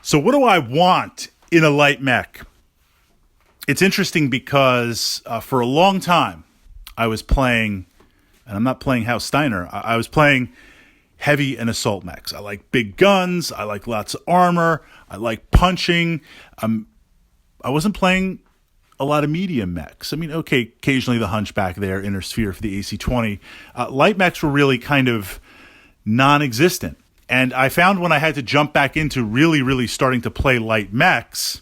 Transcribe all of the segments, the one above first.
So what do I want in a light mech? It's interesting because for a long time I was playing, and I'm not playing House Steiner, I was playing heavy and assault mechs. I like big guns. I like lots of armor. I like punching. I wasn't playing a lot of medium mechs. I mean, okay, occasionally the Hunchback there, Inner Sphere for the AC-20. Light mechs were really kind of non-existent. And I found when I had to jump back into really, really starting to play light mechs,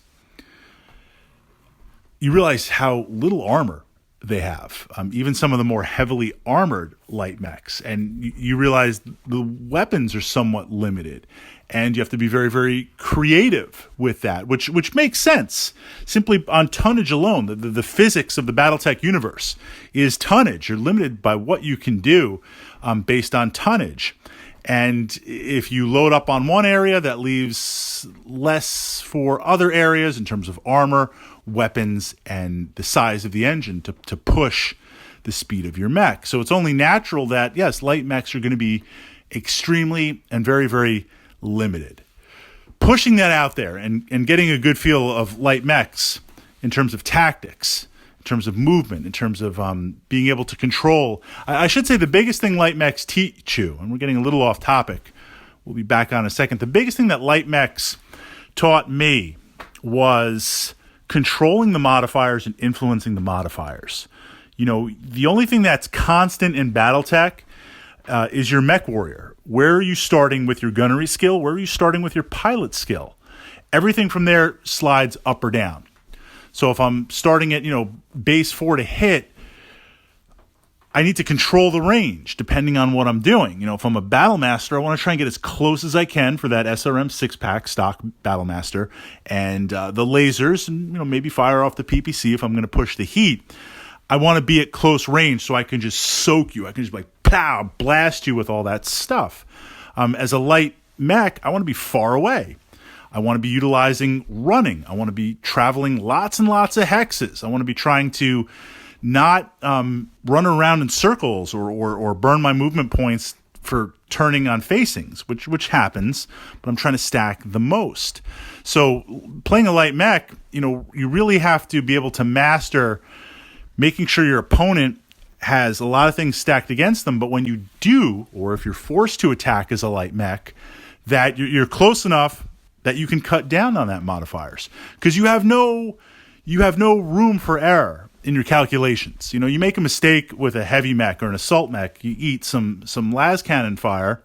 you realize how little armor they have. Even some of the more heavily armored light mechs. And you realize the weapons are somewhat limited. And you have to be very, very creative with that, which makes sense. Simply on tonnage alone, the physics of the Battletech universe is tonnage. You're limited by what you can do based on tonnage. And if you load up on one area, that leaves less for other areas in terms of armor, weapons, and the size of the engine to push the speed of your mech. So it's only natural that, yes, light mechs are going to be extremely and very, very limited. Pushing that out there and getting a good feel of light mechs in terms of tactics, in terms of movement, in terms of being able to control. I should say the biggest thing light mechs teach you, and we're getting a little off topic, we'll be back on in a second. The biggest thing that light mechs taught me was controlling the modifiers and influencing the modifiers. You know, the only thing that's constant in Battletech is your mech warrior. Where are you starting with your gunnery skill? Where are you starting with your pilot skill? Everything from there slides up or down. So if I'm starting at, base 4 to hit, I need to control the range depending on what I'm doing. If I'm a Battlemaster, I want to try and get as close as I can for that SRM 6-pack stock Battlemaster. And the lasers, and, maybe fire off the PPC if I'm going to push the heat. I want to be at close range so I can just soak you. I can just pow, blast you with all that stuff. As a light mech, I want to be far away. I want to be utilizing running. I want to be traveling lots and lots of hexes. I want to be trying to not run around in circles or burn my movement points for turning on facings, which happens, but I'm trying to stack the most. So playing a light mech, you really have to be able to master making sure your opponent has a lot of things stacked against them, but when you do, or if you're forced to attack as a light mech, that you're close enough that you can cut down on that modifiers, because you have no room for error in your calculations. You make a mistake with a heavy mech or an assault mech, you eat some las fire,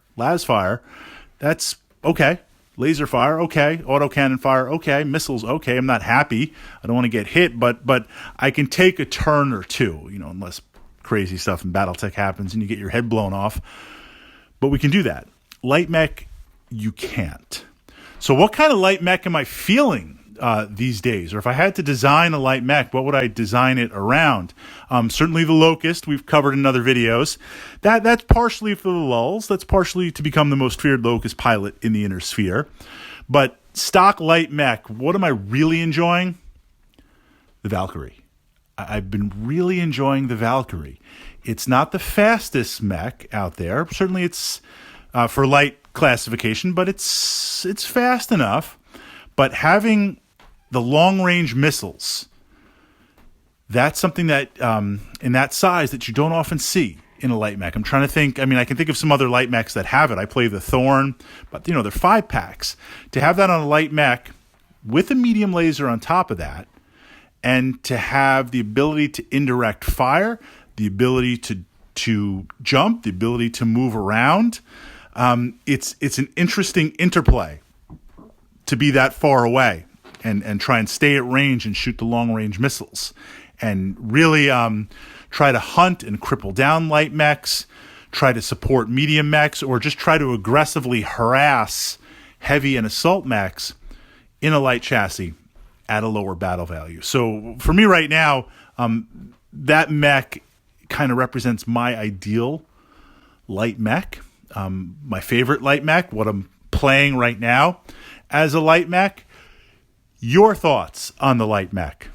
that's okay. Laser fire, okay. Autocannon fire, okay. Missiles, okay. I'm not happy. I don't want to get hit, but I can take a turn or two, unless crazy stuff in Battletech happens and you get your head blown off. But we can do that. Light mech, you can't. So what kind of light mech am I feeling these days? Or if I had to design a light mech, what would I design it around? Certainly the Locust, we've covered in other videos. That's partially for the lulls. That's partially to become the most feared Locust pilot in the Inner Sphere. But stock light mech, what am I really enjoying? The Valkyrie. I've been really enjoying the Valkyrie. It's not the fastest mech out there. Certainly it's for light classification, but it's fast enough. But having the long-range missiles, that's something that in that size that you don't often see in a light mech. I'm trying to think. I mean, I can think of some other light mechs that have it. I play the Thorn, but they're 5-packs. To have that on a light mech with a medium laser on top of that, and to have the ability to indirect fire, the ability to jump, the ability to move around, it's an interesting interplay to be that far away and try and stay at range and shoot the long-range missiles. And really try to hunt and cripple down light mechs, try to support medium mechs, or just try to aggressively harass heavy and assault mechs in a light chassis at a lower battle value. So for me right now, that mech kind of represents my ideal light mech, my favorite light mech, what I'm playing right now as a light mech. Your thoughts on the light mech?